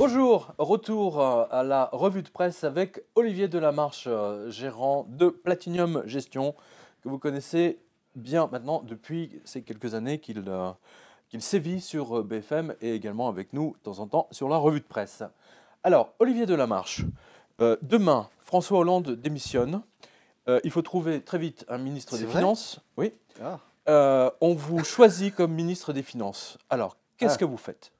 Bonjour, retour à la revue de presse avec Olivier Delamarche, gérant de Platinium Gestion, que vous connaissez bien maintenant depuis ces quelques années qu'il sévit sur BFM et également avec nous de temps en temps sur la revue de presse. Alors, Olivier Delamarche, demain, François Hollande démissionne. Il faut trouver très vite un ministre des Finances. Oui. On vous choisit comme ministre des Finances. Alors, qu'est-ce que vous faites?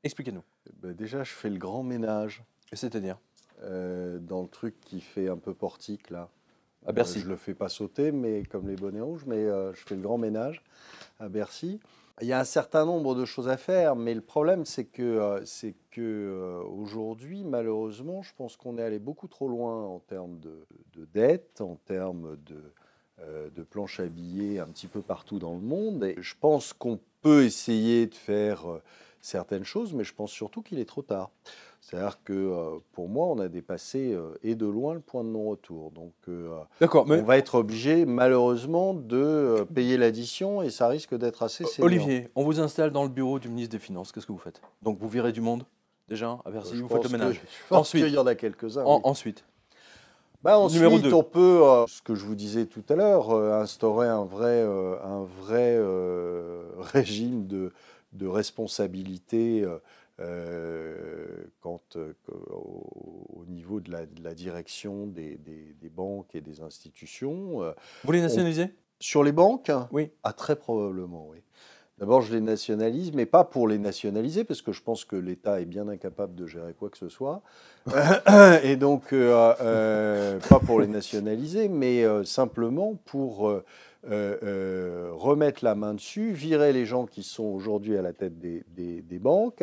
Expliquez-nous. Déjà, je fais le grand ménage. C'est-à-dire dans le truc qui fait un peu portique, là. À Bercy. Je le fais pas sauter, mais comme les bonnets rouges, mais je fais le grand ménage à Bercy. Il y a un certain nombre de choses à faire, mais le problème, c'est que aujourd'hui, malheureusement, je pense qu'on est allé beaucoup trop loin en termes de dette, en termes de planches à billets un petit peu partout dans le monde. Et je pense qu'on peut essayer de faire certaines choses, mais je pense surtout qu'il est trop tard. C'est-à-dire que pour moi, on a dépassé et de loin le point de non-retour. Donc, on va être obligé, malheureusement, de payer l'addition et ça risque d'être assez sévère. Olivier, on vous installe dans le bureau du ministre des Finances. Qu'est-ce que vous faites? Donc, vous virez du monde, déjà, à Bercy, vous faites le ménage. Ensuite, il y en a quelques-uns. Ensuite ensuite, on peut, ce que je vous disais tout à l'heure, instaurer un vrai régime de responsabilité au niveau de la direction des banques et des institutions. Vous les nationalisez? Sur les banques? Oui. Ah, très probablement, oui. D'abord, je les nationalise, mais pas pour les nationaliser, parce que je pense que l'État est bien incapable de gérer quoi que ce soit. Et donc, pas pour les nationaliser, mais simplement pour remettre la main dessus, virer les gens qui sont aujourd'hui à la tête des banques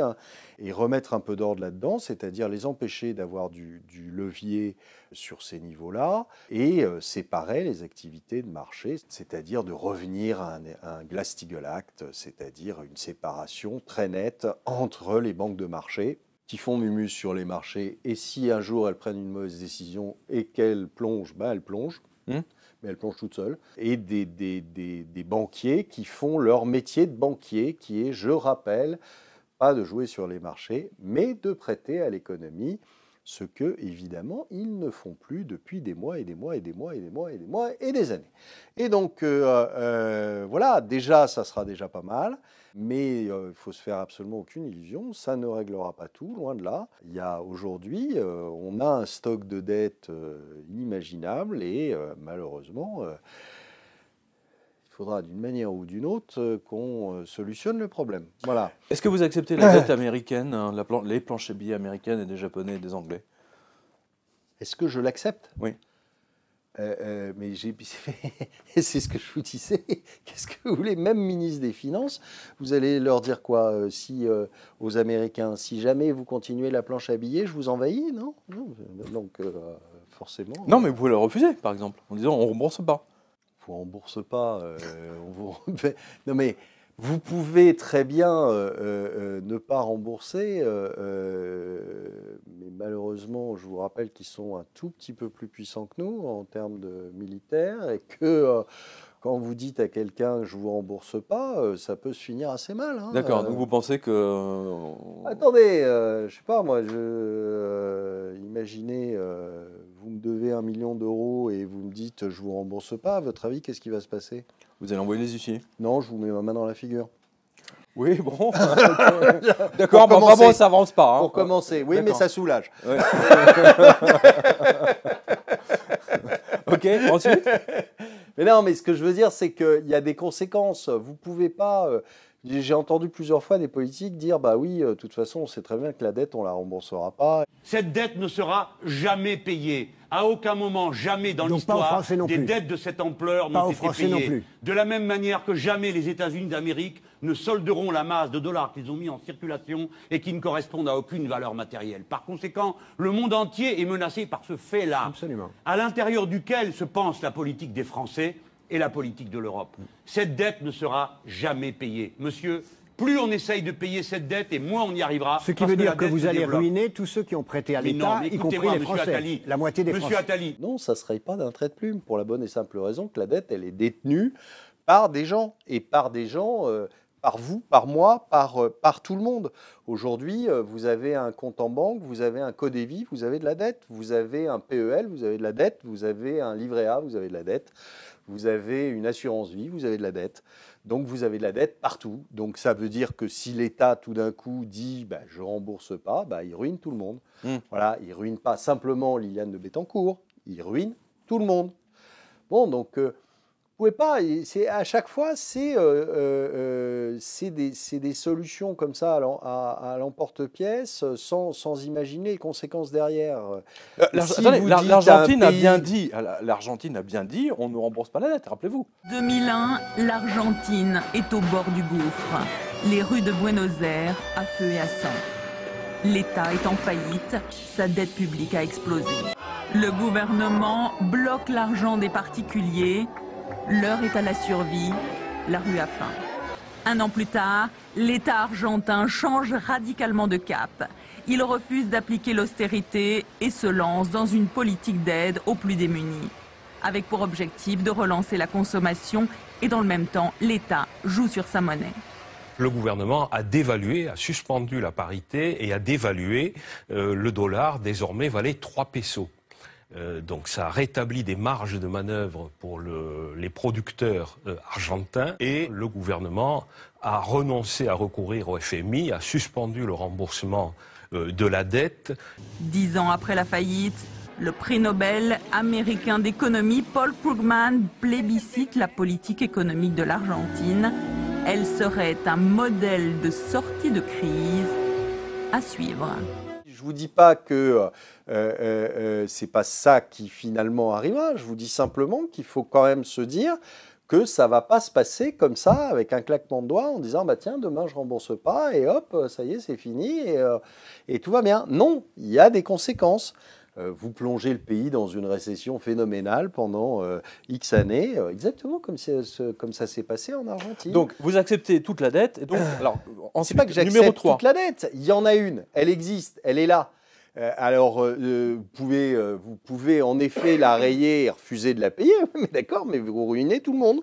et remettre un peu d'ordre là-dedans, c'est-à-dire les empêcher d'avoir du levier sur ces niveaux-là et séparer les activités de marché, c'est-à-dire de revenir à un Glass-Steagall Act, c'est-à-dire une séparation très nette entre les banques de marché qui font mumus sur les marchés et si un jour elles prennent une mauvaise décision et qu'elles plongent, elles plongent. Mais elles plongent toutes seules, et des banquiers qui font leur métier de banquier, qui est, je rappelle, pas de jouer sur les marchés, mais de prêter à l'économie, ce que, évidemment, ils ne font plus depuis des mois et des mois et des mois et des mois et des mois et des années. Et donc, voilà, déjà, ça sera déjà pas mal, mais il ne faut se faire absolument aucune illusion, ça ne réglera pas tout, loin de là. Il y a aujourd'hui, on a un stock de dettes inimaginable et malheureusement, il faudra d'une manière ou d'une autre qu'on solutionne le problème. Voilà. Est-ce que vous acceptez la dette américaine, les planches à billets américaines et des Japonais et des Anglais? Est-ce que je l'accepte? Oui. Mais c'est ce que je vous disais. Qu'est-ce que vous voulez? Même ministre des Finances, vous allez leur dire quoi aux Américains? Si jamais vous continuez la planche à billets, je vous envahis, non? Donc, forcément... Non, mais vous pouvez le refuser, par exemple, en disant on ne rembourse pas. On ne rembourse pas. Non, mais vous pouvez très bien ne pas rembourser, mais malheureusement, je vous rappelle qu'ils sont un tout petit peu plus puissants que nous en termes de militaires et que quand vous dites à quelqu'un je ne vous rembourse pas, ça peut se finir assez mal. D'accord, donc vous pensez que... Attendez, je ne sais pas, moi, imaginez, vous me devez 1 million d'euros et vous me dites je ne vous rembourse pas, à votre avis, qu'est-ce qui va se passer? Vous allez envoyer les huissiers? Non, je vous mets ma main dans la figure. Oui, bon. D'accord, bon, vraiment, ça avance pas. Pour commencer, oui, mais ça soulage. Ouais. Ok, ensuite? Mais non, mais ce que je veux dire, c'est qu'il y a des conséquences. Vous ne pouvez pas... J'ai entendu plusieurs fois des politiques dire « Bah oui, de toute façon, on sait très bien que la dette, on ne la remboursera pas. » Cette dette ne sera jamais payée. À aucun moment, jamais dans l'histoire, des dettes de cette ampleur n'ont été payées. De la même manière que jamais les États-Unis d'Amérique ne solderont la masse de dollars qu'ils ont mis en circulation et qui ne correspondent à aucune valeur matérielle. Par conséquent, le monde entier est menacé par ce fait-là, à l'intérieur duquel se pense la politique des Français et la politique de l'Europe. Cette dette ne sera jamais payée. Monsieur, plus on essaye de payer cette dette et moins on y arrivera. Ce qui veut dire que vous allez ruiner tous ceux qui ont prêté à l'État, y compris les Français. Attali, la moitié des Monsieur Français. Attali. Non, ça ne serait pas d'un trait de plume, pour la bonne et simple raison que la dette, elle est détenue par des gens, et par des gens par vous, par moi, par tout le monde. Aujourd'hui, vous avez un compte en banque, vous avez un Codévi, vous avez de la dette, vous avez un PEL, vous avez de la dette, vous avez un livret A, vous avez de la dette, vous avez une assurance vie, vous avez de la dette. Donc vous avez de la dette partout. Donc ça veut dire que si l'État tout d'un coup dit je ne rembourse pas, il ruine tout le monde. Voilà, il ne ruine pas simplement Liliane de Bettencourt, il ruine tout le monde. Bon, donc vous pouvez pas, à chaque fois, c'est des solutions comme ça à l'emporte-pièce sans imaginer les conséquences derrière. L'Argentine a bien dit, on ne rembourse pas la dette, rappelez-vous. 2001, l'Argentine est au bord du gouffre. Les rues de Buenos Aires à feu et à sang. L'État est en faillite, sa dette publique a explosé. Le gouvernement bloque l'argent des particuliers. L'heure est à la survie, la rue a faim. Un an plus tard, l'État argentin change radicalement de cap. Il refuse d'appliquer l'austérité et se lance dans une politique d'aide aux plus démunis, avec pour objectif de relancer la consommation et dans le même temps, l'État joue sur sa monnaie. Le gouvernement a dévalué, a suspendu la parité et a dévalué le dollar, désormais valait 3 pesos. Donc ça a rétabli des marges de manœuvre pour les producteurs argentins et le gouvernement a renoncé à recourir au FMI, a suspendu le remboursement de la dette. 10 ans après la faillite, le prix Nobel américain d'économie Paul Krugman plébiscite la politique économique de l'Argentine. Elle serait un modèle de sortie de crise à suivre. Je ne vous dis pas que c'est pas ça qui finalement arrivera. Je vous dis simplement qu'il faut quand même se dire que ça ne va pas se passer comme ça, avec un claquement de doigts, en disant tiens, demain je ne rembourse pas, et hop, ça y est, c'est fini, et tout va bien. Non, il y a des conséquences. Vous plongez le pays dans une récession phénoménale pendant X années, exactement comme ça s'est passé en Argentine. Donc, vous acceptez toute la dette. Et donc, alors, c'est pas que j'accepte toute la dette. Il y en a une, elle existe, elle est là. Alors, vous pouvez en effet la rayer et refuser de la payer, mais d'accord, mais vous ruinez tout le monde.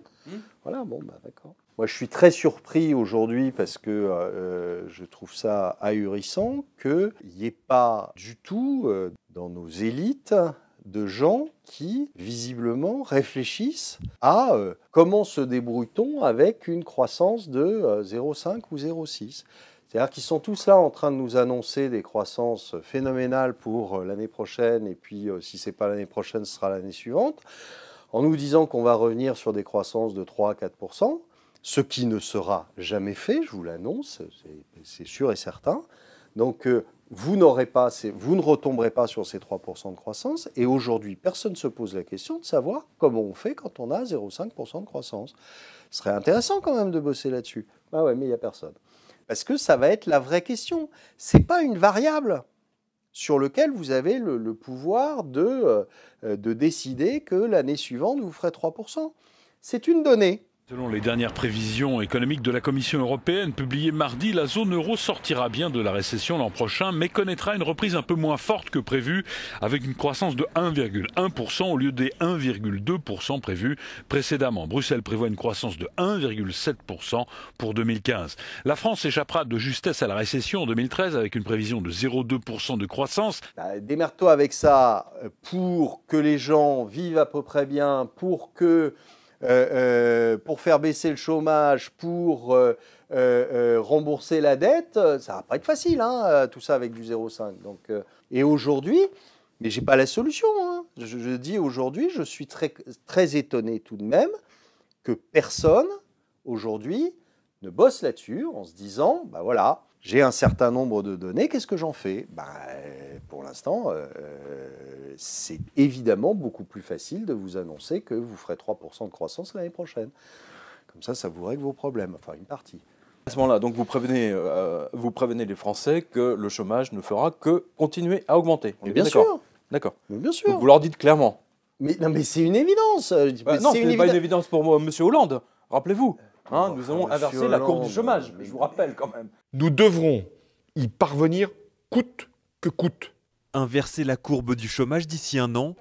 Voilà, bon, d'accord. Moi, je suis très surpris aujourd'hui parce que je trouve ça ahurissant qu'il n'y ait pas du tout dans nos élites de gens qui, visiblement, réfléchissent à comment se débrouille-t-on avec une croissance de 0,5 ou 0,6. C'est-à-dire qu'ils sont tous là en train de nous annoncer des croissances phénoménales pour l'année prochaine, et puis si ce n'est pas l'année prochaine, ce sera l'année suivante, en nous disant qu'on va revenir sur des croissances de 3 à 4%, ce qui ne sera jamais fait, je vous l'annonce, c'est sûr et certain. Donc vous ne retomberez pas sur ces 3% de croissance, et aujourd'hui, personne ne se pose la question de savoir comment on fait quand on a 0,5% de croissance. Ce serait intéressant quand même de bosser là-dessus. Ah ouais, mais il n'y a personne. Parce que ça va être la vraie question. Ce n'est pas une variable sur laquelle vous avez le pouvoir de décider que l'année suivante, vous ferez 3%. C'est une donnée. Selon les dernières prévisions économiques de la Commission européenne publiées mardi, la zone euro sortira bien de la récession l'an prochain, mais connaîtra une reprise un peu moins forte que prévu, avec une croissance de 1,1% au lieu des 1,2% prévus précédemment. Bruxelles prévoit une croissance de 1,7% pour 2015. La France échappera de justesse à la récession en 2013 avec une prévision de 0,2% de croissance. Démerde-toi avec ça pour que les gens vivent à peu près bien, pour faire baisser le chômage, pour rembourser la dette, ça va pas être facile, tout ça avec du 0,5. Donc, et aujourd'hui, mais j'ai pas la solution. Je dis aujourd'hui, je suis très, très étonné tout de même que personne aujourd'hui ne bosse là-dessus en se disant, voilà, j'ai un certain nombre de données, qu'est-ce que j'en fais ? Pour l'instant, c'est évidemment beaucoup plus facile de vous annoncer que vous ferez 3% de croissance l'année prochaine. Comme ça vous règle vos problèmes, enfin une partie. À ce moment-là, donc vous prévenez les Français que le chômage ne fera que continuer à augmenter. Bien sûr. D'accord. Bien sûr. Donc vous leur dites clairement. Mais c'est une évidence. Non, ce n'est pas une évidence pour M. Hollande. Rappelez-vous. Nous avons inversé la courbe du chômage, je vous rappelle quand même. Nous devrons y parvenir coûte que coûte. Inverser la courbe du chômage d'ici un an,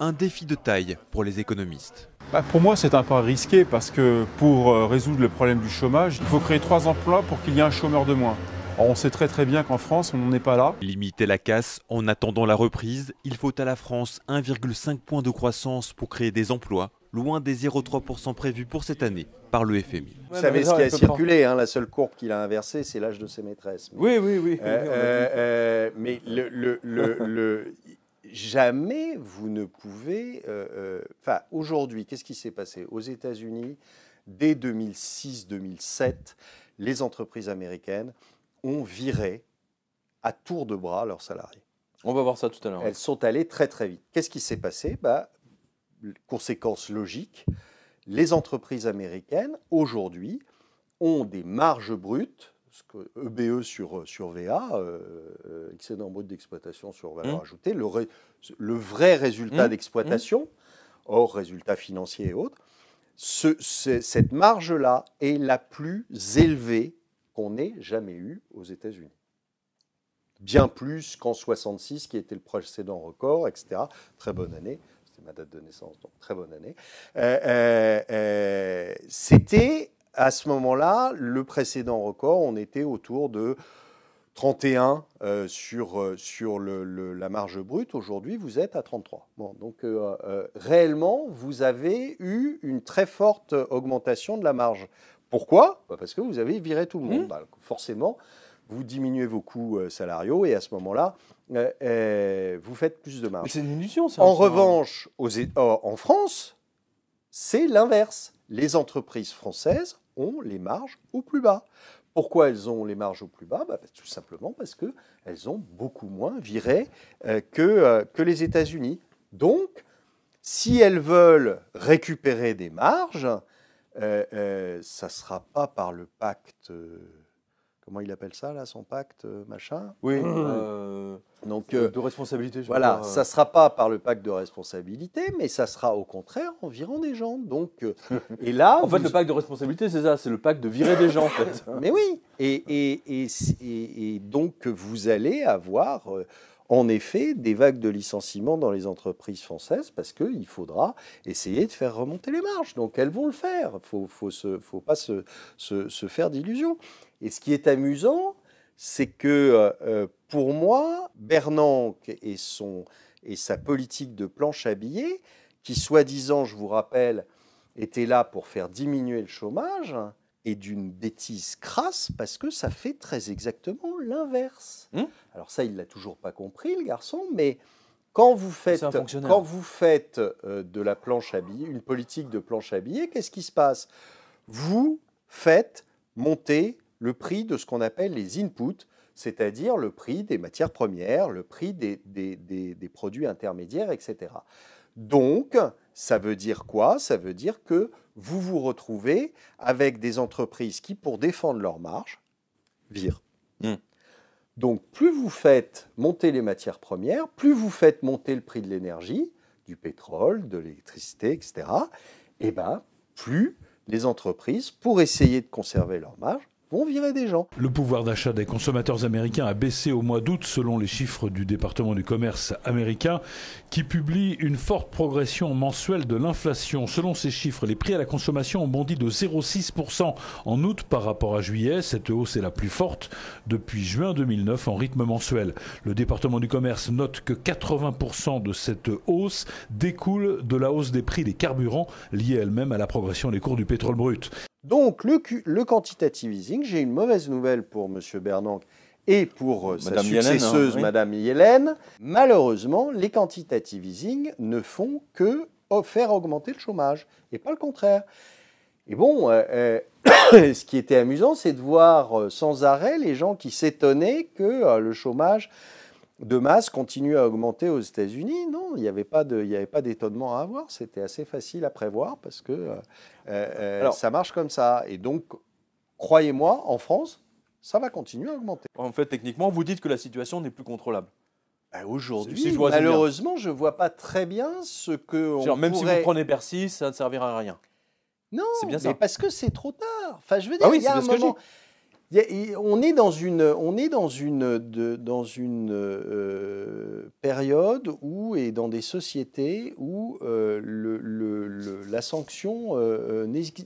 un défi de taille pour les économistes. Pour moi, c'est un pas risqué parce que pour résoudre le problème du chômage, il faut créer 3 emplois pour qu'il y ait un chômeur de moins. Or, on sait très bien qu'en France, on n'en est pas là. Limiter la casse en attendant la reprise, il faut à la France 1,5 point de croissance pour créer des emplois, loin des 0,3% prévus pour cette année par le FMI. Vous savez ce qui a circulé, la seule courbe qu'il a inversée, c'est l'âge de ses maîtresses. Oui. Mais jamais vous ne pouvez... aujourd'hui, qu'est-ce qui s'est passé? Aux États-Unis, dès 2006-2007, les entreprises américaines ont viré à tour de bras leurs salariés. On va voir ça tout à l'heure. Elles sont allées très très vite. Qu'est-ce qui s'est passé? Conséquence logique, les entreprises américaines, aujourd'hui, ont des marges brutes, ce que EBE sur VA, excédent brut d'exploitation sur valeur ajoutée, le vrai résultat d'exploitation, hors résultat financier et autres, cette marge-là est la plus élevée qu'on ait jamais eue aux États-Unis. Bien plus qu'en 66, qui était le précédent record, etc. Très bonne année. C'était ma date de naissance, donc très bonne année. C'était, à ce moment-là, le précédent record. On était autour de 31 sur la marge brute. Aujourd'hui, vous êtes à 33. Bon, donc, réellement, vous avez eu une très forte augmentation de la marge. Pourquoi? Parce que vous avez viré tout le monde. Forcément, vous diminuez vos coûts salariaux et à ce moment-là, vous faites plus de marge. C'est une illusion, ça. En revanche, en France, c'est l'inverse. Les entreprises françaises ont les marges au plus bas. Pourquoi elles ont les marges au plus bas? Tout simplement parce qu'elles ont beaucoup moins viré que les États-Unis. Donc, si elles veulent récupérer des marges, ça ne sera pas par le pacte... Comment il appelle ça, là, son pacte, machin? Oui, donc, de responsabilité. Voilà, ça ne sera pas par le pacte de responsabilité, mais ça sera au contraire en virant des gens. Donc, et là, en fait, le pacte de responsabilité, c'est ça, c'est le pacte de virer des gens, en fait. Mais oui, et donc vous allez avoir... en effet, des vagues de licenciements dans les entreprises françaises parce qu'il faudra essayer de faire remonter les marges. Donc, elles vont le faire. Il ne faut pas se faire d'illusions. Et ce qui est amusant, c'est que, pour moi, Bernanke et sa politique de planche à billets, qui, soi-disant, je vous rappelle, était là pour faire diminuer le chômage, est d'une bêtise crasse parce que ça fait très exactement l'inverse. Alors ça, il ne l'a toujours pas compris, le garçon, mais quand vous faites de la planche à billets, une politique de planche à billets, qu'est-ce qui se passe? Vous faites monter le prix de ce qu'on appelle les inputs, c'est-à-dire le prix des matières premières, le prix des produits intermédiaires, etc. Donc, ça veut dire quoi? Ça veut dire que vous vous retrouvez avec des entreprises qui, pour défendre leurs marges, virent. Donc, plus vous faites monter les matières premières, plus vous faites monter le prix de l'énergie, du pétrole, de l'électricité, etc., et plus les entreprises, pour essayer de conserver leurs marges, vont virer des gens. Le pouvoir d'achat des consommateurs américains a baissé au mois d'août selon les chiffres du département du commerce américain qui publie une forte progression mensuelle de l'inflation. Selon ces chiffres, les prix à la consommation ont bondi de 0,6% en août par rapport à juillet. Cette hausse est la plus forte depuis juin 2009 en rythme mensuel. Le département du commerce note que 80% de cette hausse découle de la hausse des prix des carburants liée elle-même à la progression des cours du pétrole brut. Donc, le quantitative easing, j'ai une mauvaise nouvelle pour M. Bernanke et pour sa successeuse, Mme Yellen. Malheureusement, les quantitative easing ne font que faire augmenter le chômage, et pas le contraire. Et bon, ce qui était amusant, c'est de voir sans arrêt les gens qui s'étonnaient que le chômage de masse continue à augmenter aux États-Unis. Non, il n'y avait pas d'étonnement à avoir. C'était assez facile à prévoir parce que ça marche comme ça. Et donc, croyez-moi, en France, ça va continuer à augmenter. En fait, techniquement, vous dites que la situation n'est plus contrôlable. Aujourd'hui, malheureusement, je ne vois pas très bien ce que même si vous prenez Bercy, ça ne servira à rien. Non, c'est bien ça. Mais parce que c'est trop tard. Enfin, je veux dire, il y a un moment... On est dans une période où, et dans des sociétés où la sanction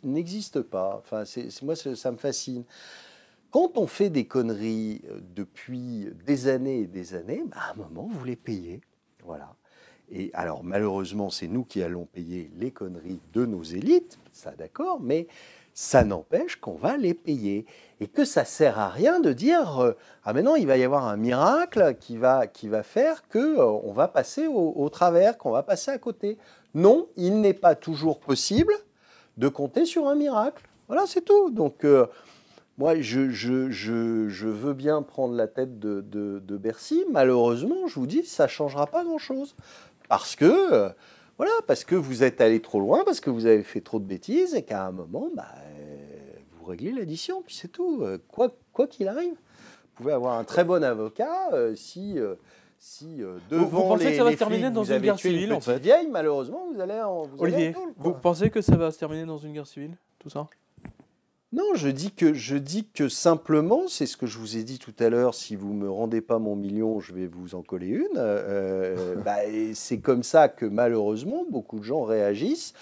n'existe pas. Enfin, moi, ça me fascine. Quand on fait des conneries depuis des années et des années, à un moment, vous les payez. Voilà. Et alors, malheureusement, c'est nous qui allons payer les conneries de nos élites, ça d'accord, mais ça n'empêche qu'on va les payer. Et que ça ne sert à rien de dire ah mais non, il va y avoir un miracle qui va faire qu'on va passer au travers, qu'on va passer à côté. Non, il n'est pas toujours possible de compter sur un miracle. Voilà, c'est tout. Donc, moi, je veux bien prendre la tête de Bercy. Malheureusement, je vous dis, ça ne changera pas grand-chose. Parce que, parce que vous êtes allé trop loin, parce que vous avez fait trop de bêtises, et qu'à un moment, vous réglez l'addition, puis c'est tout. Quoi qu'il arrive. Vous pouvez avoir un très bon avocat si devant vous pensez que ça va se terminer flics, dans une guerre civile, en fait vieille, malheureusement, vous allez en Olivier, vous pensez que ça va se terminer dans une guerre civile, tout ça? Non, je dis que simplement, c'est ce que je vous ai dit tout à l'heure, si vous ne me rendez pas mon million, je vais vous en coller une. C'est comme ça que malheureusement, beaucoup de gens réagissent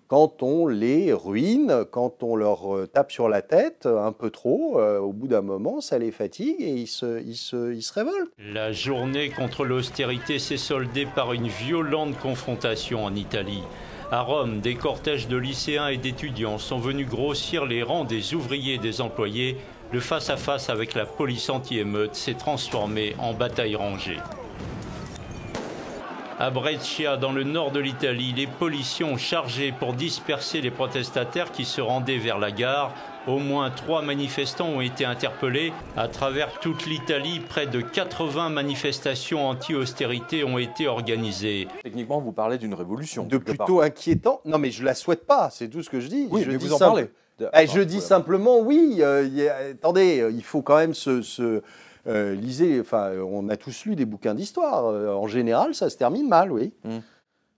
quand on les ruine, quand on leur tape sur la tête un peu trop. Au bout d'un moment, ça les fatigue et ils se révoltent. La journée contre l'austérité s'est soldée par une violente confrontation en Italie. À Rome, des cortèges de lycéens et d'étudiants sont venus grossir les rangs des ouvriers et des employés. Le face-à-face avec la police anti-émeute s'est transformé en bataille rangée. À Brescia, dans le nord de l'Italie, les policiers ont chargé pour disperser les protestataires qui se rendaient vers la gare. Au moins 3 manifestants ont été interpellés. À travers toute l'Italie, près de 80 manifestations anti-austérité ont été organisées. Techniquement, vous parlez d'une révolution. De plutôt inquiétant. Non, mais je ne la souhaite pas, c'est tout ce que je dis. Oui, je mais dis vous en parlez. Je dis simplement, oui, attendez, il faut quand même lisez, on a tous lu des bouquins d'histoire. En général, ça se termine mal, oui.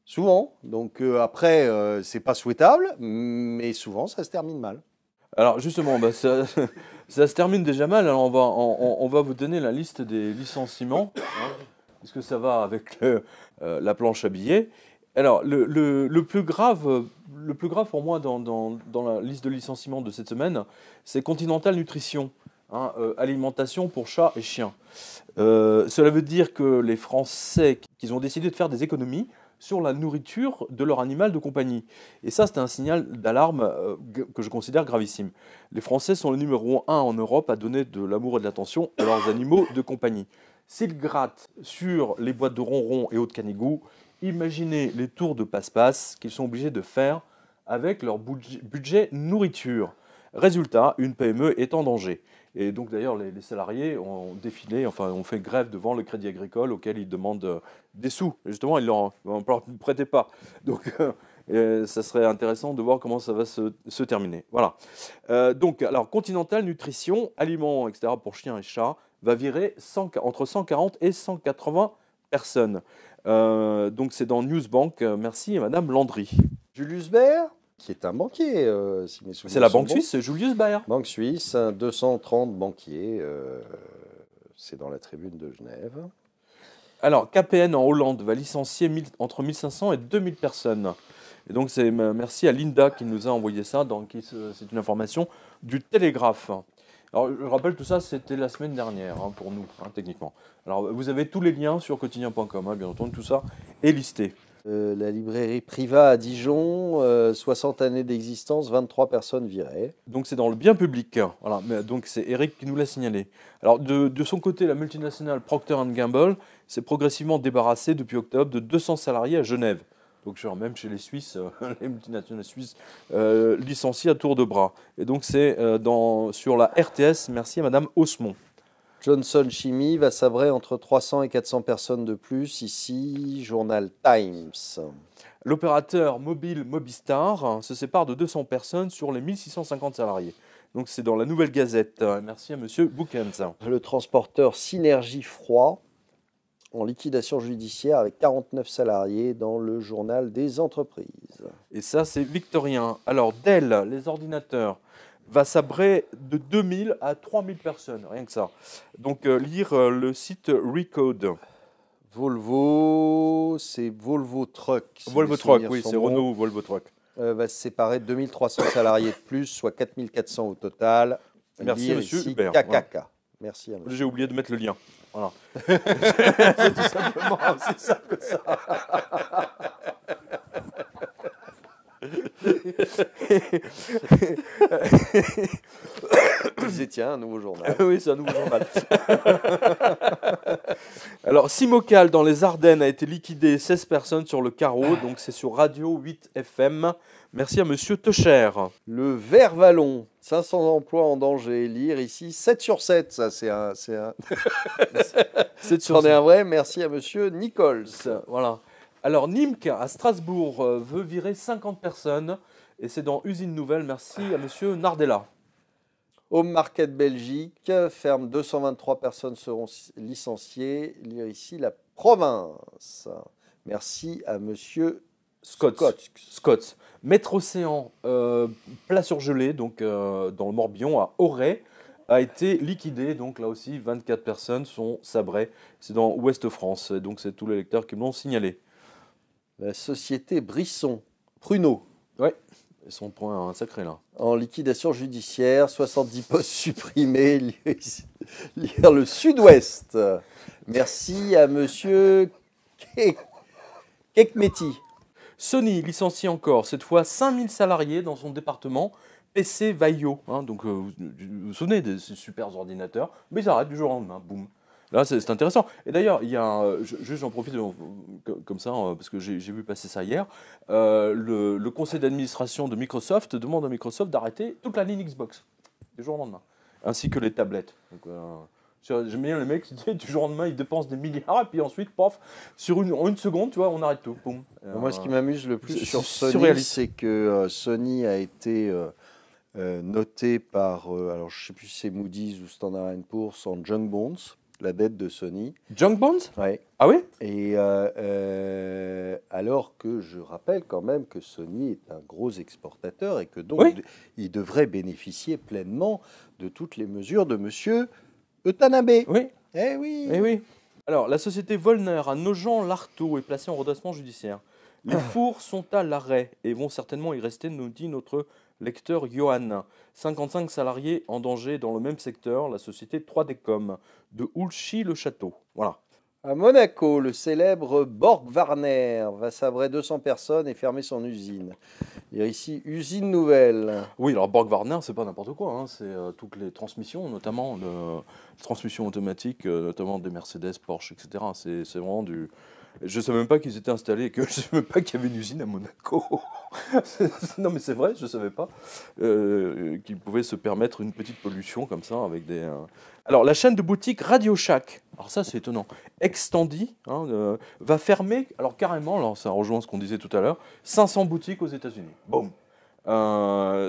Souvent. Donc après, c'est pas souhaitable, mais souvent, ça se termine mal. Alors justement, ça se termine déjà mal. Alors on va vous donner la liste des licenciements, parce que ça va avec la planche à billets. Alors le plus grave pour moi dans la liste de licenciements de cette semaine, c'est Continental Nutrition. Alimentation pour chats et chiens. Cela veut dire que les Français qu'ils ont décidé de faire des économies sur la nourriture de leur animal de compagnie. Et ça, c'est un signal d'alarme que je considère gravissime. Les Français sont le numéro 1 en Europe à donner de l'amour et de l'attention à leurs animaux de compagnie. S'ils grattent sur les boîtes de ronron et autres canigous, imaginez les tours de passe-passe qu'ils sont obligés de faire avec leur budget nourriture. Résultat, une PME est en danger. Et donc d'ailleurs, les salariés ont défilé, ont fait grève devant le Crédit Agricole auquel ils demandent des sous. Et justement, ils ne leur prêtaient pas. Donc ça serait intéressant de voir comment ça va se terminer. Voilà. Alors, Continental Nutrition, aliments, etc. pour chiens et chats, va virer entre 140 et 180 personnes. Donc c'est dans Newsbank. Merci Madame Landry. Julius Baer, qui est un banquier. C'est la banque suisse, Julius Baer. Banque suisse, 230 banquiers. C'est dans la tribune de Genève. Alors, KPN en Hollande va licencier entre 1500 et 2000 personnes. Et donc, merci à Linda qui nous a envoyé ça. C'est une information du Télégraphe. Alors, je rappelle, tout ça, c'était la semaine dernière pour nous, techniquement. Alors, vous avez tous les liens sur quotidien.com, bien entendu, tout ça est listé. La librairie Priva à Dijon, 60 années d'existence, 23 personnes virées. Donc c'est dans le bien public. Voilà. Donc c'est Eric qui nous l'a signalé. Alors de son côté, la multinationale Procter & Gamble s'est progressivement débarrassée depuis octobre de 200 salariés à Genève. Donc même chez les Suisses, les multinationales suisses licencient à tour de bras. Et donc c'est sur la RTS, merci à Madame Haussmont. Johnson Chimie va sabrer entre 300 et 400 personnes de plus, ici, Journal Times. L'opérateur mobile Mobistar se sépare de 200 personnes sur les 1650 salariés. Donc c'est dans la Nouvelle Gazette. Merci à Monsieur Boukens. Le transporteur Synergie Froid en liquidation judiciaire avec 49 salariés dans le Journal des entreprises. Et ça, c'est victorien. Alors Dell, les ordinateurs, va sabrer de 2000 à 3000 personnes, rien que ça. Donc lire le site Recode. Volvo, c'est Volvo Truck. Si Volvo Truck, oui, c'est Renault Volvo Truck. Va se séparer de 2300 salariés de plus, soit 4400 au total. Merci, monsieur Hubert. KKK. Voilà. Merci. J'ai oublié de mettre le lien. Voilà. C'est tout simplement aussi simple que ça. Je disais, tiens, un nouveau journal. Oui, c'est un nouveau journal. Alors, Simocal dans les Ardennes a été liquidé, 16 personnes sur le carreau, donc c'est sur Radio 8 FM. Merci à monsieur Techer. Le Vert Vallon, 500 emplois en danger. Lire ici 7 sur 7, ça c'est un... 7 sur 7. C'en est un vrai, merci à monsieur Nichols. Voilà. Alors, Nimk à Strasbourg veut virer 50 personnes et c'est dans Usine Nouvelle. Merci à monsieur Nardella. Home Market Belgique, ferme 223 personnes seront licenciées. Lire ici la province. Merci à monsieur Scott. Maître Océan, plat surgelé, donc dans le Morbihan à Auray, a été liquidé. Donc là aussi, 24 personnes sont sabrées. C'est dans Ouest France. Donc c'est tous les lecteurs qui me l'ont signalé. La société Brisson, Pruneau. Oui, ils sont pour un sacré là. En liquidation judiciaire, 70 postes supprimés. Lire le Sud-Ouest. Merci à monsieur Kekmeti. Sony licencie encore, cette fois 5000 salariés dans son département PC Vaio. Donc vous vous souvenez de ces super ordinateurs, mais ils arrêtent du jour au lendemain, boum. Là, c'est intéressant. Et d'ailleurs, il y a j'en profite comme ça, parce que j'ai vu passer ça hier. Le conseil d'administration de Microsoft demande à Microsoft d'arrêter toute la ligne Xbox, du jour au lendemain, ainsi que les tablettes. J'aime bien les mecs, du jour au lendemain, ils dépensent des milliards, et puis ensuite, pof, en une seconde, tu vois, on arrête tout. Boum. Moi, ce qui m'amuse le plus sur Sony, c'est que Sony a été noté par, alors je ne sais plus si c'est Moody's ou Standard & Poor's, en junk bonds. La dette de Sony. Junk bonds ? Oui. Ah oui ? Et alors que je rappelle quand même que Sony est un gros exportateur et que donc il devrait bénéficier pleinement de toutes les mesures de monsieur Watanabe. Oui. Eh oui. Eh oui. Alors, la société Volner à Nogent-l'Artaud est placée en redressement judiciaire. Les fours sont à l'arrêt et vont certainement y rester, nous dit notre lecteur Johan. 55 salariés en danger dans le même secteur, la société 3D-Com de Oulchy-le-Château. Voilà. À Monaco, le célèbre Borg-Warner va sabrer 200 personnes et fermer son usine. Il y a ici Usine Nouvelle. Oui, alors Borg-Warner, c'est pas n'importe quoi. C'est toutes les transmissions, notamment les transmissions automatiques, notamment des Mercedes, Porsche, etc. C'est vraiment du... Je ne savais même pas qu'ils étaient installés, je ne savais même pas qu'il y avait une usine à Monaco. Non mais c'est vrai, je ne savais pas qu'ils pouvaient se permettre une petite pollution comme ça avec des... Alors la chaîne de boutique Radio Shack, alors ça c'est étonnant, Extendi va fermer, alors carrément, alors ça rejoint ce qu'on disait tout à l'heure, 500 boutiques aux États-Unis. Boum.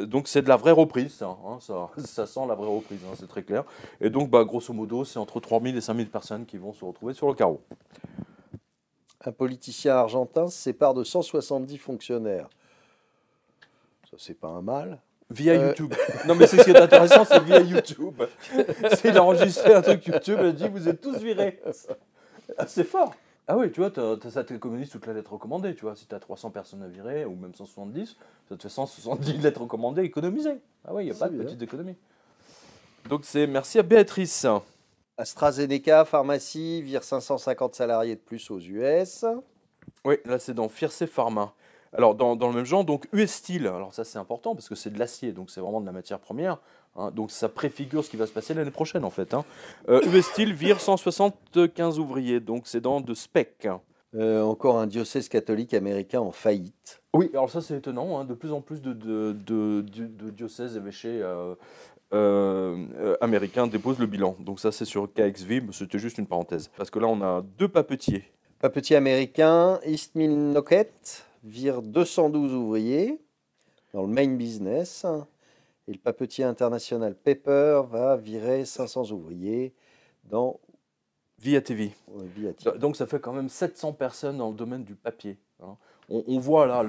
Donc c'est de la vraie reprise, ça sent la vraie reprise, c'est très clair. Et donc grosso modo, c'est entre 3000 et 5000 personnes qui vont se retrouver sur le carreau. Un politicien argentin se sépare de 170 fonctionnaires. Ça, c'est pas un mal. Via YouTube. Non, mais c'est ce qui est intéressant, c'est via YouTube. Il a enregistré un truc YouTube, il a dit, vous êtes tous virés. C'est fort. Ah oui, tu vois, ça t'économise toute la lettre recommandée, tu vois. Si tu as 300 personnes à virer, ou même 170, ça te fait 170 lettres recommandées économisées. Ah oui, il n'y a pas de petites économies. Donc c'est merci à Béatrice. AstraZeneca, pharmacie, vire 550 salariés de plus aux US. Oui, là c'est dans Fierce Pharma. Alors dans le même genre, donc US Steel, alors ça c'est important parce que c'est de l'acier, donc c'est vraiment de la matière première. Donc ça préfigure ce qui va se passer l'année prochaine en fait. US Steel vire 175 ouvriers, donc c'est dans de SPEC. Encore un diocèse catholique américain en faillite. Oui, alors ça c'est étonnant, de plus en plus de diocèses évêchés américains déposent le bilan. Donc ça c'est sur KXV, c'était juste une parenthèse. Parce que là on a deux papetiers. Papetier américain, East Millinocket, vire 212 ouvriers dans le main business. Et le papetier international Pepper va virer 500 ouvriers dans... Via TV. Via TV. Donc ça fait quand même 700 personnes dans le domaine du papier. On voit là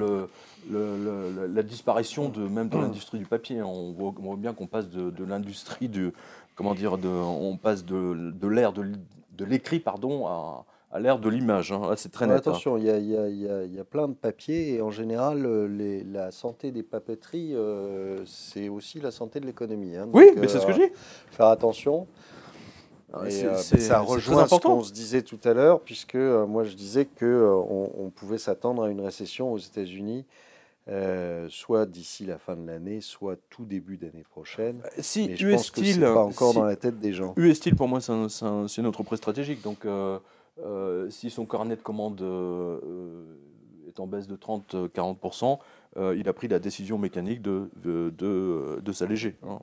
la disparition même de l'industrie du papier. On voit bien qu'on passe de l'industrie on passe de l'ère de l'écrit, pardon, à l'ère de l'image. Hein. Là, c'est très net. Attention, il y a plein de papiers et en général, la santé des papeteries, c'est aussi la santé de l'économie. Hein. Oui, mais c'est ce que je dis. Faire attention. Ça rejoint ce qu'on se disait tout à l'heure, puisque moi je disais qu'on pouvait s'attendre à une récession aux États-Unis, soit d'ici la fin de l'année, soit tout début d'année prochaine. Mais je pense que c'est pas encore dans la tête des gens. US Steel, pour moi, c'est une entreprise stratégique. Donc, si son carnet de commandes est en baisse de 30-40%, il a pris la décision mécanique de s'alléger. Hein.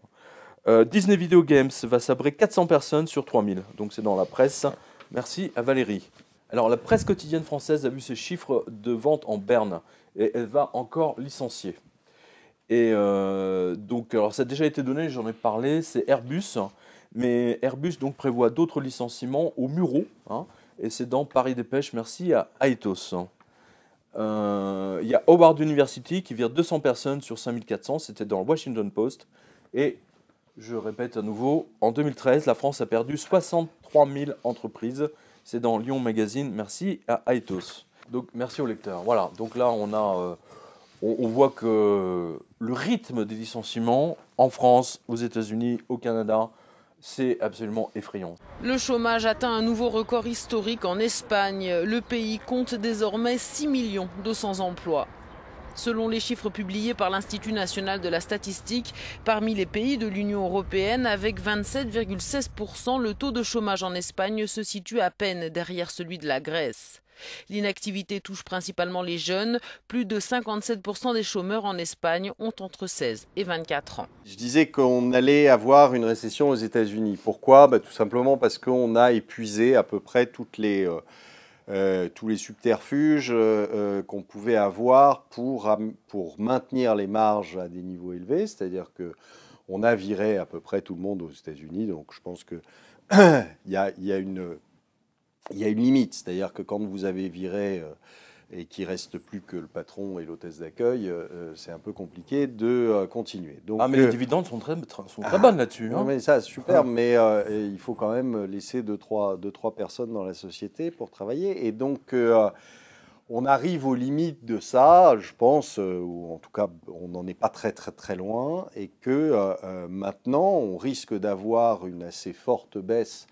Disney Video Games va sabrer 400 personnes sur 3000. Donc c'est dans la presse. Merci à Valérie. Alors la presse quotidienne française a vu ses chiffres de vente en berne et elle va encore licencier. Et alors ça a déjà été donné, j'en ai parlé, c'est Airbus. Mais Airbus donc prévoit d'autres licenciements au Mureau. Hein, et c'est dans Paris Dépêche. Merci à Aetos. Il y a Howard University qui vire 200 personnes sur 5400. C'était dans le Washington Post. Et je répète à nouveau, en 2013, la France a perdu 63 000 entreprises. C'est dans Lyon Magazine. Merci à Aetos. Donc, merci aux lecteurs. Voilà, donc là, on voit que le rythme des licenciements en France, aux États-Unis, au Canada, c'est absolument effrayant. Le chômage atteint un nouveau record historique en Espagne. Le pays compte désormais 6 200 000 emplois. Selon les chiffres publiés par l'Institut national de la statistique, parmi les pays de l'Union européenne, avec 27,16%, le taux de chômage en Espagne se situe à peine derrière celui de la Grèce. L'inactivité touche principalement les jeunes. Plus de 57% des chômeurs en Espagne ont entre 16 et 24 ans. Je disais qu'on allait avoir une récession aux États-Unis. Pourquoi ? Tout simplement parce qu'on a épuisé à peu près tous les subterfuges qu'on pouvait avoir pour maintenir les marges à des niveaux élevés. C'est-à-dire qu'on a viré à peu près tout le monde aux États-Unis. Donc je pense qu'il y a une limite. C'est-à-dire que quand vous avez viré et qu'il ne reste plus que le patron et l'hôtesse d'accueil, c'est un peu compliqué de continuer. Donc, mais les dividendes sont très bonnes là-dessus. Hein. Mais ça, super, mais il faut quand même laisser deux, trois personnes dans la société pour travailler. Et donc, on arrive aux limites de ça, je pense, ou en tout cas, on n'en est pas très, très, très loin, et que maintenant, on risque d'avoir une assez forte baisse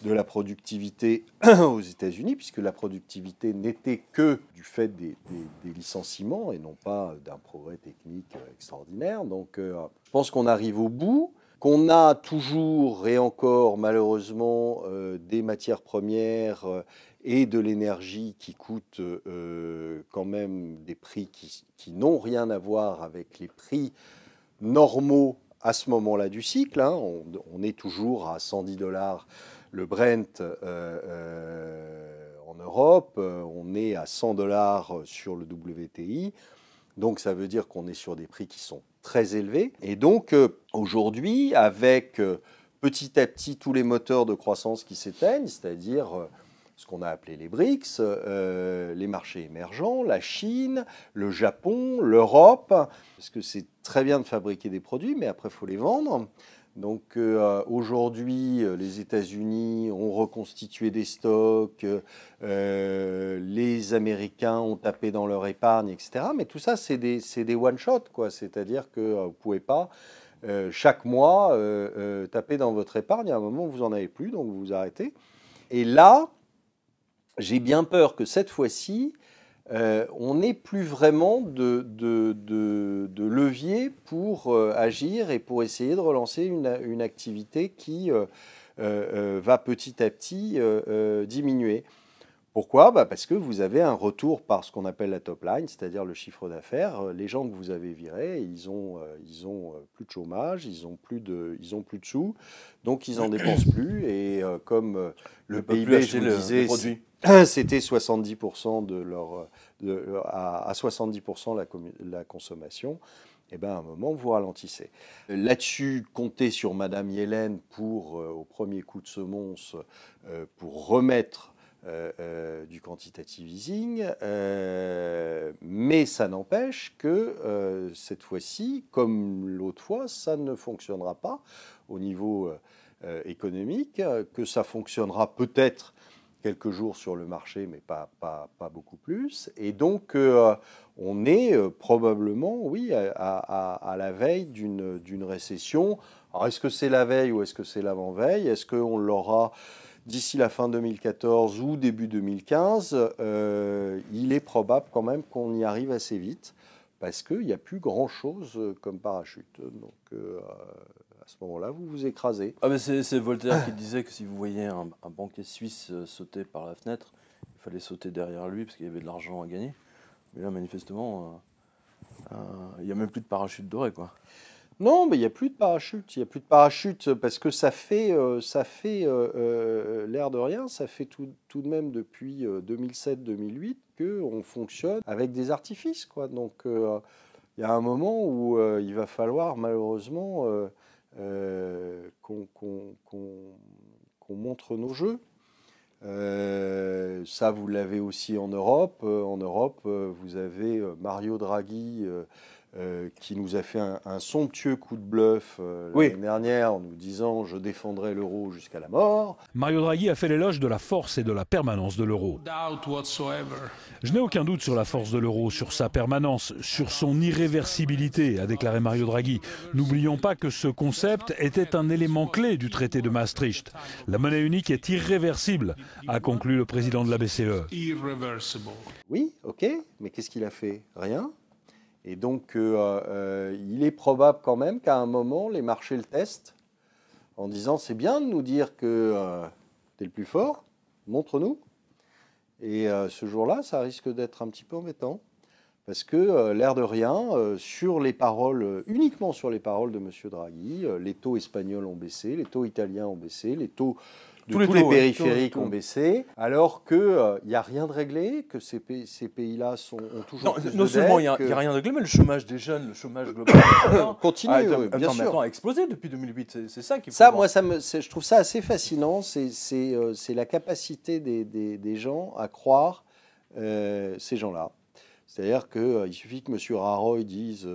de la productivité aux États-Unis, puisque la productivité n'était que du fait des licenciements et non pas d'un progrès technique extraordinaire. Donc je pense qu'on arrive au bout, qu'on a toujours et encore malheureusement des matières premières et de l'énergie qui coûtent quand même des prix qui n'ont rien à voir avec les prix normaux à ce moment-là du cycle. Hein. On est toujours à $110 le Brent en Europe, on est à $100 sur le WTI. Donc ça veut dire qu'on est sur des prix qui sont très élevés. Et donc aujourd'hui, avec petit à petit tous les moteurs de croissance qui s'éteignent, c'est-à-dire ce qu'on a appelé les BRICS, les marchés émergents, la Chine, le Japon, l'Europe, parce que c'est très bien de fabriquer des produits, mais après il faut les vendre. Donc aujourd'hui, les États-Unis ont reconstitué des stocks, les Américains ont tapé dans leur épargne, etc. Mais tout ça, c'est des one-shot, quoi. C'est-à-dire que vous ne pouvez pas chaque mois taper dans votre épargne. À un moment, vous n'en avez plus, donc vous vous arrêtez. Et là, j'ai bien peur que cette fois-ci, on n'ait plus vraiment de levier pour agir et pour essayer de relancer une activité qui va petit à petit diminuer. Pourquoi ? Parce que vous avez un retour par ce qu'on appelle la top line, c'est-à-dire le chiffre d'affaires. Les gens que vous avez virés, ils ont plus de chômage, ils ont plus de sous, donc ils n'en dépensent plus. Et comme le PIB, je vous disais, c'était 70% à 70% la consommation. Eh bien, à un moment, vous ralentissez. Là-dessus, comptez sur Madame Yellen pour, au premier coup de semonce, pour remettre du quantitative easing, mais ça n'empêche que cette fois-ci, comme l'autre fois, ça ne fonctionnera pas au niveau économique, que ça fonctionnera peut-être quelques jours sur le marché, mais pas beaucoup plus. Et donc, on est probablement, oui, à la veille d'une récession. Alors, est-ce que c'est la veille ou est-ce que c'est l'avant-veille? Est-ce qu'on l'aura d'ici la fin 2014 ou début 2015? Il est probable quand même qu'on y arrive assez vite, parce qu'il n'y a plus grand-chose comme parachute. Donc, à ce moment-là, vous vous écrasez. Ah, mais c'est Voltaire qui disait que si vous voyez un banquier suisse sauter par la fenêtre, il fallait sauter derrière lui parce qu'il y avait de l'argent à gagner. Mais là, manifestement, il n'y a même plus de parachute doré, quoi. Non, mais il n'y a plus de parachute. Il n'y a plus de parachute parce que ça fait l'air de rien. Ça fait tout de même depuis 2007-2008 qu'on fonctionne avec des artifices, quoi. Donc, il y a un moment où il va falloir malheureusement qu'on montre nos jeux. Ça, vous l'avez aussi en Europe. En Europe, vous avez Mario Draghi qui nous a fait un somptueux coup de bluff l'année dernière en nous disant « je défendrai l'euro jusqu'à la mort ». Mario Draghi a fait l'éloge de la force et de la permanence de l'euro. Je n'ai aucun doute sur la force de l'euro, sur sa permanence, sur son irréversibilité, a déclaré Mario Draghi. N'oublions pas que ce concept était un élément clé du traité de Maastricht. La monnaie unique est irréversible, a conclu le président de la BCE. Oui, ok, mais qu'est-ce qu'il a fait? Rien. Et donc, il est probable quand même qu'à un moment, les marchés le testent en disant « c'est bien de nous dire que tu es le plus fort, montre-nous ». Et ce jour-là, ça risque d'être un petit peu embêtant parce que, l'air de rien, uniquement sur les paroles de M. Draghi, les taux espagnols ont baissé, les taux italiens ont baissé, les taux tous les périphériques ont baissé, alors qu'il n'y a rien de réglé, que ces pays-là ont toujours plus de non seulement il n'y a rien de réglé, mais le chômage des jeunes, le chômage global continue, bien sûr. Maintenant a explosé depuis 2008, c'est ça qui faut voir. Moi, je trouve ça assez fascinant, c'est la capacité des gens à croire ces gens-là. C'est-à-dire qu'il suffit que M. Rajoy dise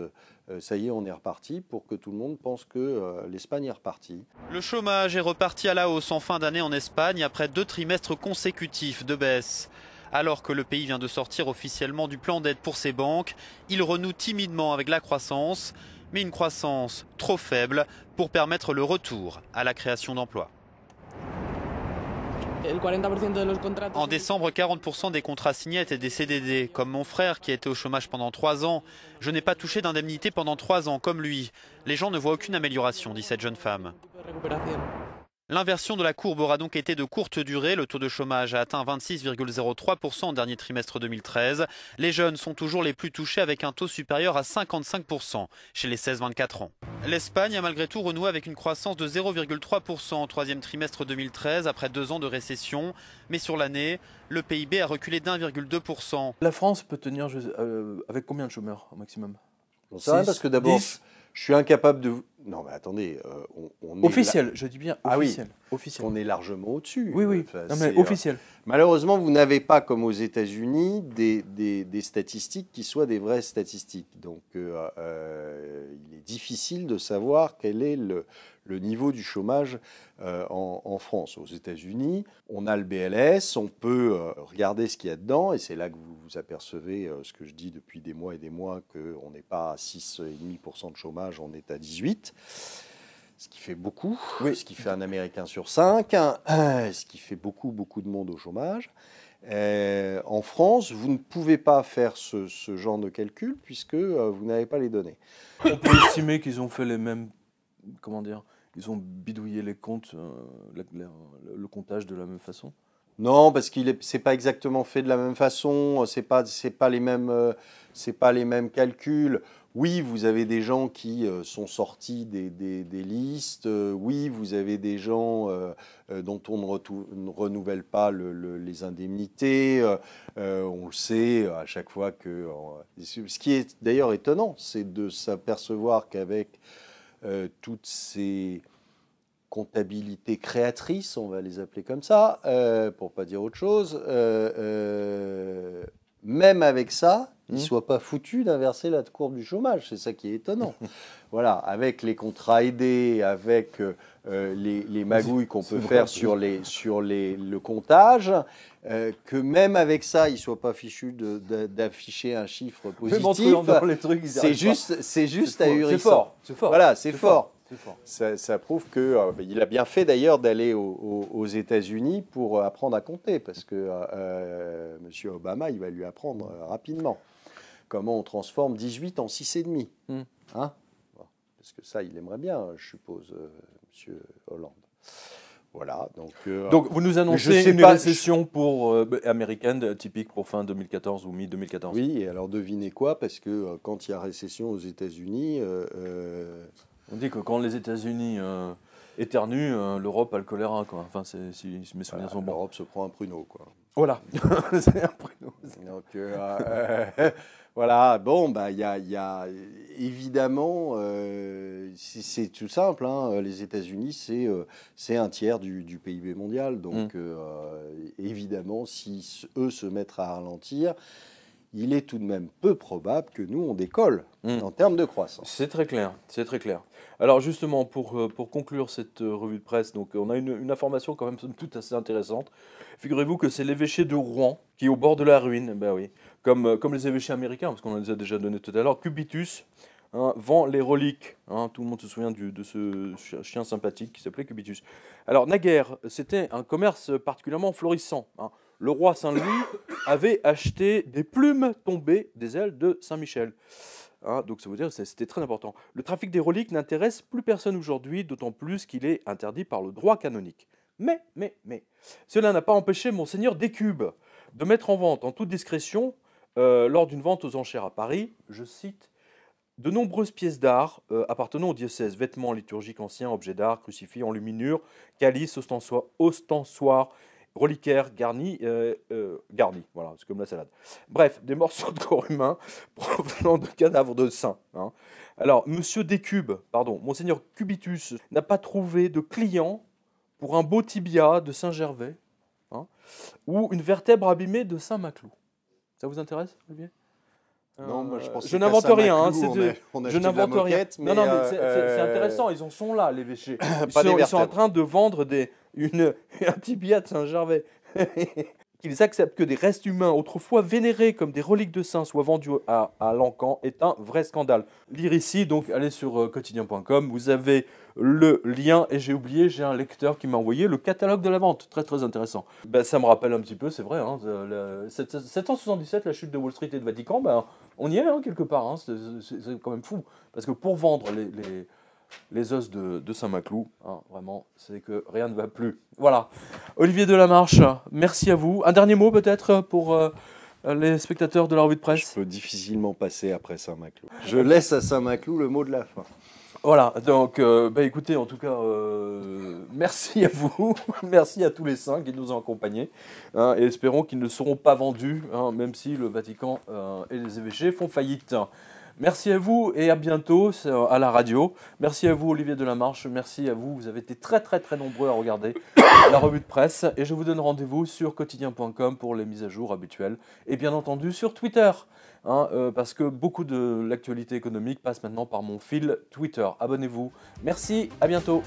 ça y est, on est reparti, pour que tout le monde pense que l'Espagne est repartie. Le chômage est reparti à la hausse en fin d'année en Espagne après 2 trimestres consécutifs de baisse. Alors que le pays vient de sortir officiellement du plan d'aide pour ses banques, il renoue timidement avec la croissance, mais une croissance trop faible pour permettre le retour à la création d'emplois. En décembre, 40% des contrats signés étaient des CDD, comme mon frère qui a été au chômage pendant 3 ans. Je n'ai pas touché d'indemnité pendant 3 ans, comme lui. Les gens ne voient aucune amélioration, dit cette jeune femme. L'inversion de la courbe aura donc été de courte durée. Le taux de chômage a atteint 26,03% au dernier trimestre 2013. Les jeunes sont toujours les plus touchés avec un taux supérieur à 55% chez les 16-24 ans. L'Espagne a malgré tout renoué avec une croissance de 0,3% au troisième trimestre 2013 après 2 ans de récession. Mais sur l'année, le PIB a reculé d'1,2%. La France peut tenir avec combien de chômeurs au maximum? On sait rien parce que d'abord, je suis incapable de... Non mais attendez, on est... Officiel, je dis bien officiel. Ah oui, officiel. On est largement au-dessus. Oui. Enfin, non mais officiel. Malheureusement, vous n'avez pas, comme aux États-Unis, des statistiques qui soient des vraies statistiques. Donc, il est difficile de savoir quel est le niveau du chômage en France. Aux États-Unis, on a le BLS, on peut regarder ce qu'il y a dedans, et c'est là que vous apercevez ce que je dis depuis des mois et des mois, qu'on n'est pas à 6,5% de chômage, on est à 18%. Ce qui fait beaucoup, ce qui fait un Américain sur 5, ce qui fait beaucoup de monde au chômage. En France, vous ne pouvez pas faire ce genre de calcul puisque vous n'avez pas les données. On peut estimer qu'ils ont fait les mêmes, comment dire, ils ont bidouillé les comptes, le comptage de la même façon. Non, parce que c'est pas exactement fait de la même façon, c'est pas les mêmes calculs. Oui, vous avez des gens qui sont sortis des listes. Oui, vous avez des gens dont on ne renouvelle pas les indemnités. On le sait à chaque fois que... Ce qui est d'ailleurs étonnant, c'est de s'apercevoir qu'avec toutes ces comptabilité créatrice, on va les appeler comme ça, pour pas dire autre chose, même avec ça, ils ne soient pas foutus d'inverser la courbe du chômage. C'est ça qui est étonnant. Voilà, avec les contrats aidés, avec les magouilles qu'on peut faire sur le comptage, que même avec ça, ils ne soient pas fichus d'afficher un chiffre positif. C'est juste ahurissant. C'est fort. Voilà, c'est fort. Ça prouve qu'il a bien fait d'ailleurs d'aller aux États-Unis pour apprendre à compter, parce que M. Obama, il va lui apprendre rapidement comment on transforme 18 en 6,5. Hein? Parce que ça, il aimerait bien, je suppose, M. Hollande. Voilà. Donc vous nous annoncez une récession américaine typique pour fin 2014 ou mi-2014. Oui, et alors devinez quoi? Parce que quand il y a récession aux États-Unis... On dit que quand les États-Unis éternuent, l'Europe a le choléra, quoi. Enfin, si mes souvenirs sont bons. L'Europe se prend un pruneau, quoi. Voilà. C'est un pruneau. Donc, voilà, bon, il y a évidemment, c'est tout simple, hein, les États-Unis, c'est un tiers du PIB mondial. Donc, évidemment, si eux se mettent à ralentir, il est tout de même peu probable que nous, on décolle en termes de croissance. C'est très clair, c'est très clair. Alors justement, pour conclure cette revue de presse, donc, on a une information quand même toute assez intéressante. Figurez-vous que c'est l'évêché de Rouen qui est au bord de la ruine, ben oui, comme les évêchés américains, parce qu'on les a déjà donnés tout à l'heure. Cubitus vend les reliques. Tout le monde se souvient de ce chien sympathique qui s'appelait Cubitus. Alors naguère, c'était un commerce particulièrement florissant. Le roi Saint-Louis avait acheté des plumes tombées des ailes de Saint-Michel. Donc ça veut dire que c'était très important. Le trafic des reliques n'intéresse plus personne aujourd'hui, d'autant plus qu'il est interdit par le droit canonique. Mais, cela n'a pas empêché Monseigneur Décube de mettre en vente en toute discrétion, lors d'une vente aux enchères à Paris, je cite, de nombreuses pièces d'art appartenant au diocèse, vêtements liturgiques anciens, objets d'art, crucifix, enluminures, calices, ostensoirs, reliquaires garnis, voilà, c'est comme la salade. Bref, des morceaux de corps humain provenant de cadavres de saints. Alors, Monsieur Décube, Monseigneur Cubitus, n'a pas trouvé de client pour un beau tibia de Saint-Gervais, ou une vertèbre abîmée de Saint-Maclou. Ça vous intéresse, Olivier? Non, moi je pense je n'invente rien. Je n'invente rien. Mais c'est intéressant. Ils en sont là, l'évêché. Ils sont en train de vendre un tibia de Saint-Gervais. Qu'ils acceptent que des restes humains autrefois vénérés comme des reliques de saints soient vendus à Lancan est un vrai scandale. Lire ici, donc allez sur quotidien.com, vous avez le lien, et j'ai oublié, j'ai un lecteur qui m'a envoyé le catalogue de la vente, très très intéressant. Ça me rappelle un petit peu, c'est vrai, 777, la chute de Wall Street et de Vatican, on y est quelque part, c'est quand même fou, parce que pour vendre les os de Saint-Maclou, vraiment, c'est que rien ne va plus. Voilà. Olivier Delamarche, merci à vous. Un dernier mot peut-être pour les spectateurs de la revue de presse? Je peux difficilement passer après Saint-Maclou. Je laisse à Saint-Maclou le mot de la fin. Voilà, donc écoutez, en tout cas, merci à vous, merci à tous les 5 qui nous ont accompagnés, et espérons qu'ils ne seront pas vendus, même si le Vatican et les évêchés font faillite. Merci à vous et à bientôt à la radio. Merci à vous Olivier Delamarche, merci à vous, vous avez été très très très nombreux à regarder la revue de presse, et je vous donne rendez-vous sur quotidien.com pour les mises à jour habituelles, et bien entendu sur Twitter. Parce que beaucoup de l'actualité économique passe maintenant par mon fil Twitter. Abonnez-vous. Merci, à bientôt.